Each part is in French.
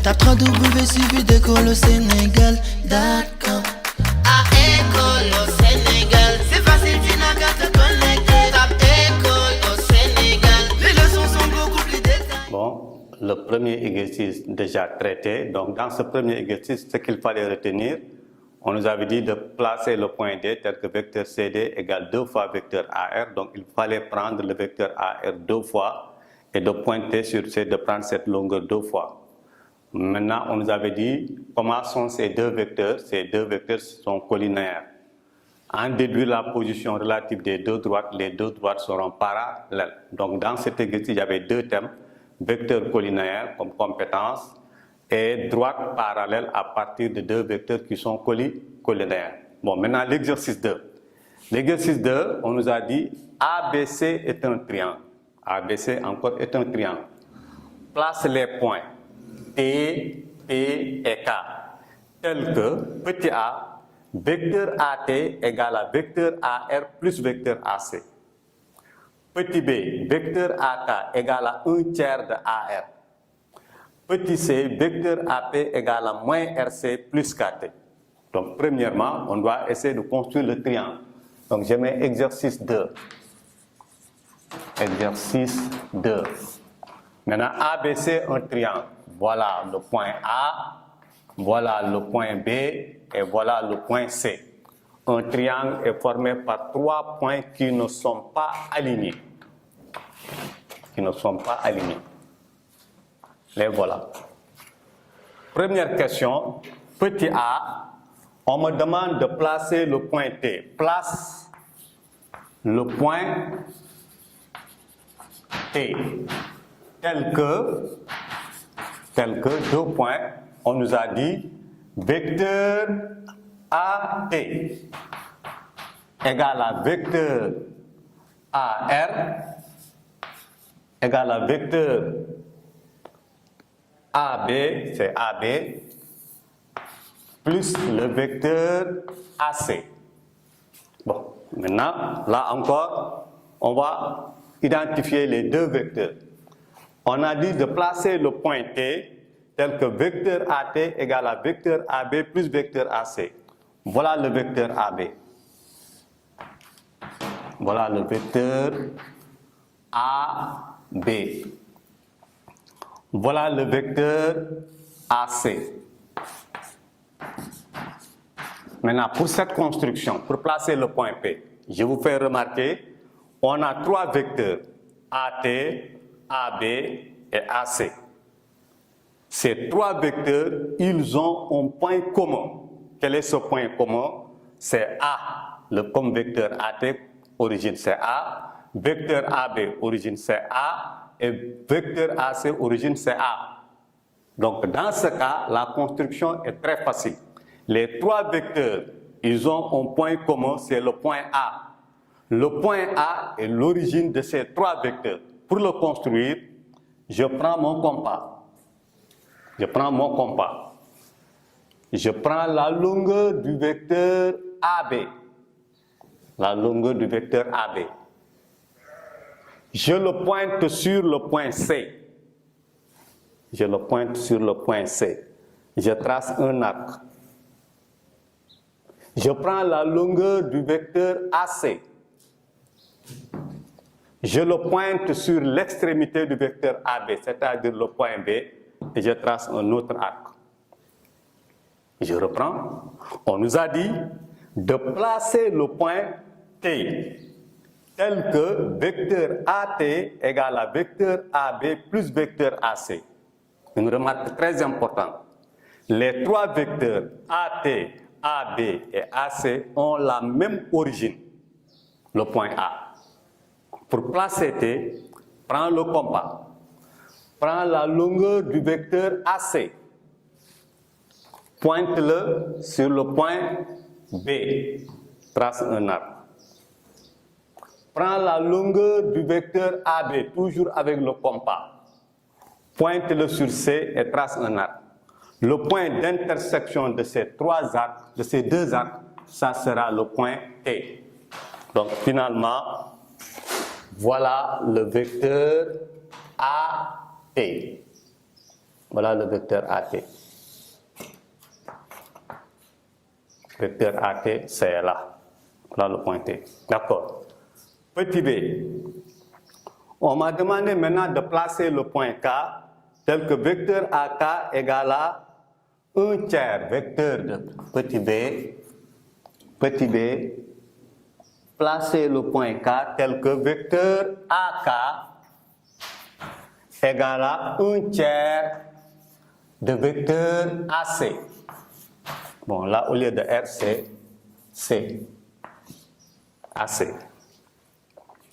Tape 3W suivi d'école au Sénégal. D'accord. À école au Sénégal, c'est facile, tu n'as qu'à te connecter. Tape école au Sénégal, les leçons sont beaucoup plus détaillées. Bon, le premier exercice déjà traité. Donc, dans ce premier exercice, ce qu'il fallait retenir, on nous avait dit de placer le point D tel que vecteur CD égale 2 fois vecteur AR. Donc, il fallait prendre le vecteur AR 2 fois et de pointer sur C, de prendre cette longueur 2 fois. Maintenant, on nous avait dit comment sont ces deux vecteurs. Ces deux vecteurs sont collinéaires. En déduire la position relative des deux droites, les deux droites seront parallèles. Donc, dans cet exercice, il y avait deux thèmes, vecteurs collinéaires comme compétence et droite parallèle à partir de deux vecteurs qui sont collinéaires. Bon, maintenant l'exercice 2. L'exercice 2, on nous a dit ABC est un triangle. ABC encore est un triangle. Place les points T, P et K tels que petit a, vecteur AT égale à vecteur AR plus vecteur AC. Petit b, vecteur AK égale à 1 tiers de AR. Petit c, vecteur AP égale à moins RC plus KT. Donc, premièrement, on doit essayer de construire le triangle. Donc, je mets exercice 2. Exercice 2. Maintenant, ABC, un triangle. Voilà le point A, voilà le point B et voilà le point C. Un triangle est formé par 3 points qui ne sont pas alignés. Qui ne sont pas alignés. Les voilà. Première question, petit a, on me demande de placer le point T. Place le point T tel que deux points, on nous a dit vecteur AT égale à vecteur AR égale à vecteur AB, c'est AB, plus le vecteur AC. Bon, maintenant, là encore, on va identifier les deux vecteurs. On a dit de placer le point T tel que vecteur AT égale à vecteur AB plus vecteur AC. Voilà le vecteur AB. Voilà le vecteur AB. Voilà le vecteur AC. Maintenant, pour cette construction, pour placer le point P, je vous fais remarquer, on a 3 vecteurs, AT, AB et AC. Ces 3 vecteurs, ils ont un point commun. Quel est ce point commun? C'est A, comme vecteur AT, origine c'est A, vecteur AB, origine c'est A, et vecteur AC, origine c'est A. Donc, dans ce cas, la construction est très facile. Les 3 vecteurs, ils ont un point commun, c'est le point A. Le point A est l'origine de ces 3 vecteurs. Pour le construire, je prends mon compas. Je prends mon compas. Je prends la longueur du vecteur AB. La longueur du vecteur AB. Je le pointe sur le point C. Je le pointe sur le point C. Je trace un arc. Je prends la longueur du vecteur AC. Je le pointe sur l'extrémité du vecteur AB, c'est-à-dire le point B, et je trace un autre arc. Je reprends. On nous a dit de placer le point T tel que vecteur AT égale à vecteur AB plus vecteur AC. Une remarque très importante. Les 3 vecteurs AT, AB et AC ont la même origine, le point A. Pour placer T, prends le compas. Prends la longueur du vecteur AC. Pointe-le sur le point B. Trace un arc. Prends la longueur du vecteur AB, toujours avec le compas. Pointe-le sur C et trace un arc. Le point d'intersection de ces 3 arcs, de ces 2 arcs, ça sera le point T. Donc finalement, voilà le vecteur AT. Voilà le vecteur AT. Vecteur AT, c'est là. Voilà le point T. D'accord. Petit b. On m'a demandé maintenant de placer le point K tel que vecteur AK égale à 1 tiers vecteur de petit b, placer le point K tel que vecteur AK égale à 1 tiers de vecteur AC. Bon, là, au lieu de R, c'est C. AC.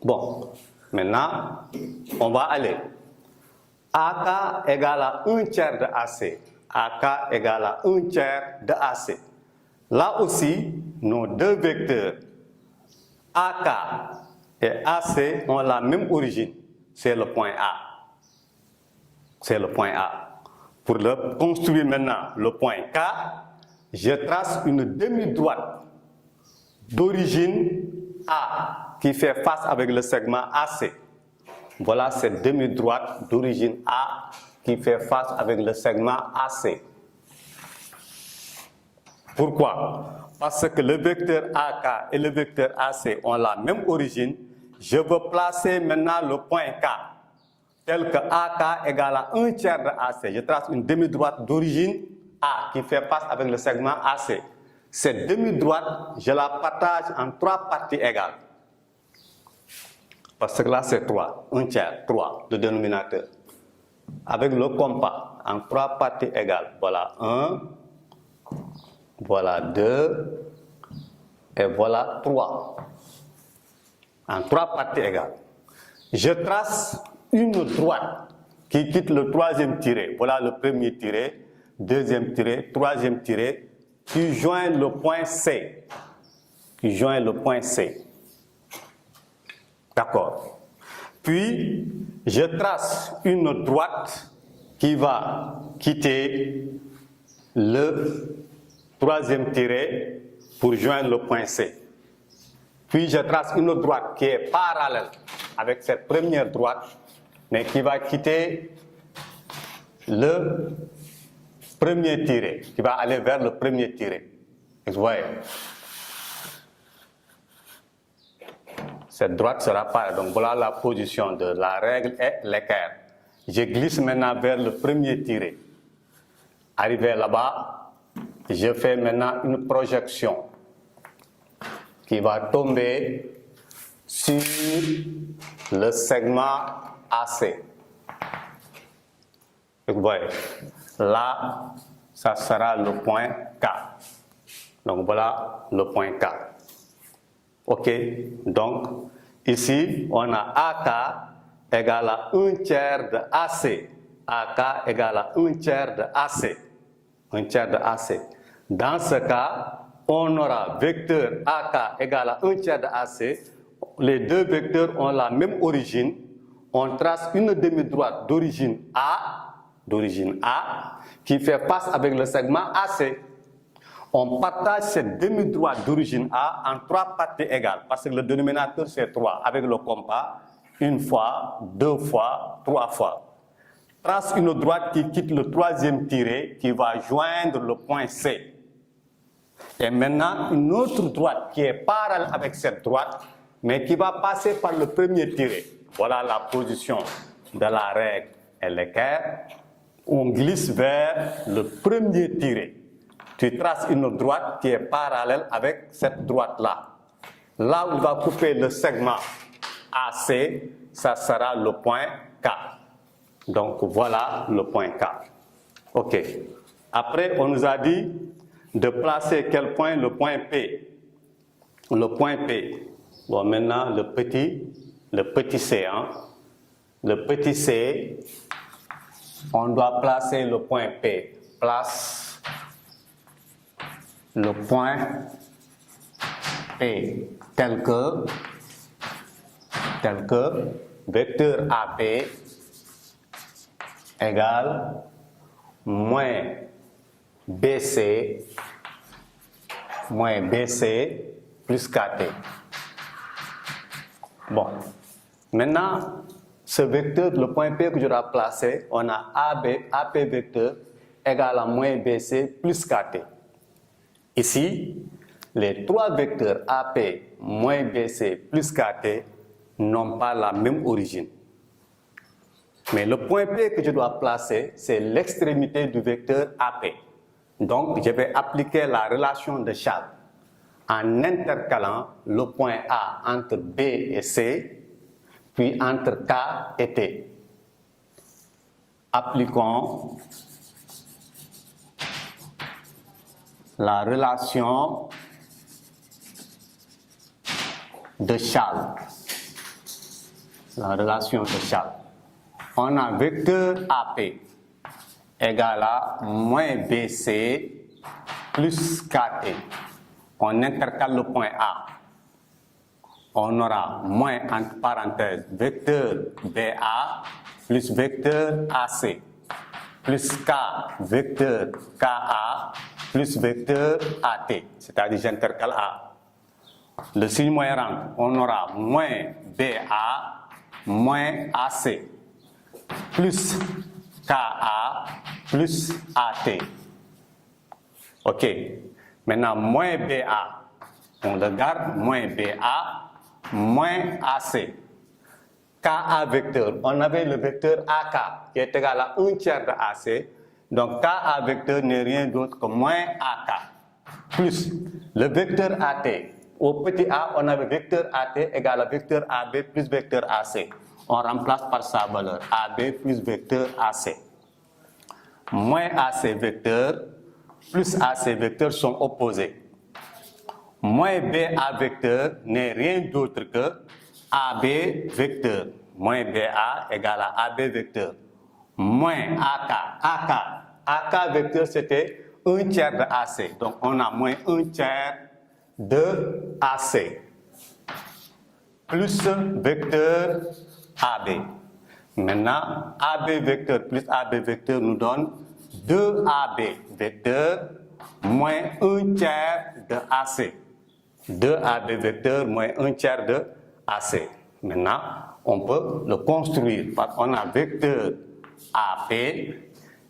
Bon, maintenant, on va aller. AK égale à 1 tiers de AC. AK égale à 1 tiers de AC. Là aussi, nos deux vecteurs AK et AC ont la même origine. C'est le point A. C'est le point A. Pour le construire maintenant, le point K, je trace une demi-droite d'origine A qui fait face avec le segment AC. Voilà cette demi-droite d'origine A qui fait face avec le segment AC. Pourquoi? Parce que le vecteur AK et le vecteur AC ont la même origine. Je veux placer maintenant le point K tel que AK égale à 1 tiers de AC. Je trace une demi-droite d'origine A qui fait face avec le segment AC. Cette demi-droite, je la partage en 3 parties égales. Parce que là, c'est 3. 1 tiers, 3, le dénominateur. Avec le compas, en 3 parties égales. Voilà 1, voilà 2, et voilà 3. En 3 parties égales. Je trace une droite qui quitte le 3e tiré. Voilà le premier tiré, 2e tiré, 3e tiré, qui joint le point C. Qui joint le point C. D'accord. Puis, je trace une droite qui va quitter le 3e tiré pour joindre le point C. Puis, je trace une droite qui est parallèle avec cette première droite, mais qui va quitter le premier tiré, qui va aller vers le premier tiré. Vous voyez? Cette droite sera pareille. Donc voilà la position de la règle et l'équerre. Je glisse maintenant vers le premier tiré. Arrivé là-bas, je fais maintenant une projection qui va tomber sur le segment AC. Vous voyez, là, ça sera le point K. Donc voilà le point K. Ok, donc ici, on a AK égale à 1 tiers de AC. AK égale à 1 tiers de AC. 1 tiers de AC. Dans ce cas, on aura vecteur AK égale à 1 tiers de AC. Les deux vecteurs ont la même origine. On trace une demi-droite d'origine A, qui fait face avec le segment AC. On partage cette demi-droite d'origine A en 3 parties égales, parce que le dénominateur c'est 3, avec le compas, 1 fois, 2 fois, 3 fois. Trace une droite qui quitte le 3e tiré, qui va joindre le point C. Et maintenant, une autre droite qui est parallèle avec cette droite, mais qui va passer par le premier tiré. Voilà la position de la règle et l'équerre. On glisse vers le premier tiré. Tu traces une droite qui est parallèle avec cette droite-là. Là où il va couper le segment AC, ça sera le point K. Donc voilà le point K. Ok. Après, on nous a dit de placer quel point? Le point P. Le point P. Bon, maintenant, le petit C. Hein? Le petit C, on doit placer le point P. Place le point P tel que vecteur AP égale moins BC plus KT. Bon, maintenant, ce vecteur, le point P que je dois placer, on a AP vecteur égale à moins BC plus KT. Ici, les trois vecteurs AP moins BC plus KT n'ont pas la même origine. Mais le point P que je dois placer, c'est l'extrémité du vecteur AP. Donc, je vais appliquer la relation de Charles en intercalant le point A entre B et C, puis entre K et T. Appliquons la relation de Charles. La relation de Charles. On a vecteur AP égale à moins BC plus KT. On intercale le point A. On aura moins entre parenthèses vecteur BA plus vecteur AC plus K vecteur KA plus vecteur AT. C'est-à-dire j'intercale A. Le signe moins rentre. On aura moins BA moins AC plus KA plus AT. OK. Maintenant, moins BA. On le garde. Moins BA moins AC. KA vecteur. On avait le vecteur AK qui est égal à 1/3 de AC. Donc, KA vecteur n'est rien d'autre que moins AK. Plus le vecteur AT. Au petit a, on avait vecteur AT égale à vecteur AB plus vecteur AC. On remplace par sa valeur, AB plus vecteur AC. Moins AC vecteur plus AC vecteur sont opposés. Moins BA vecteur n'est rien d'autre que AB vecteur. Moins BA égale à AB vecteur. Moins AK vecteur c'était 1/3 de AC. Donc on a moins 1/3 de AC. Plus vecteur AB. Maintenant, AB vecteur plus AB vecteur nous donne 2AB vecteur moins 1/3 de AC. 2AB vecteur moins 1/3 de AC. Maintenant, on peut le construire. On a vecteur AP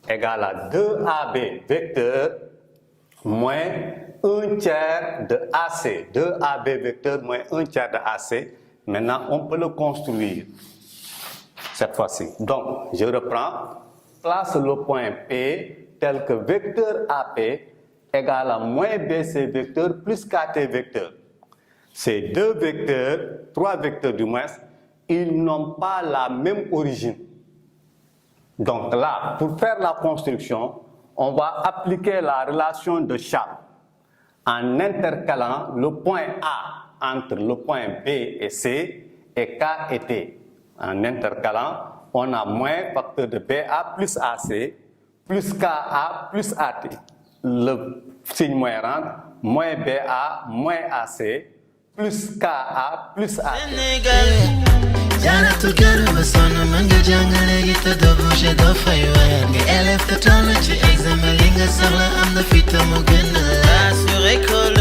égale à 2AB vecteur moins 1/3 de AC. 2AB vecteur moins 1/3 de AC. Maintenant, on peut le construire cette fois-ci. Donc, je reprends. Place le point P tel que vecteur AP égale à moins BC vecteur plus KT vecteur. Ces deux vecteurs, trois vecteurs du moins, ils n'ont pas la même origine. Donc là, pour faire la construction, on va appliquer la relation de Charles en intercalant le point A entre le point B et C et K et T. En intercalant, on a moins facteur de BA plus AC plus KA plus AT. Le signe moins rentre, moins BA moins AC plus KA plus AT. Jana together with son of manga jungle get the double do fire get left the toilet exam linga sala am the fit mo gëna la sur école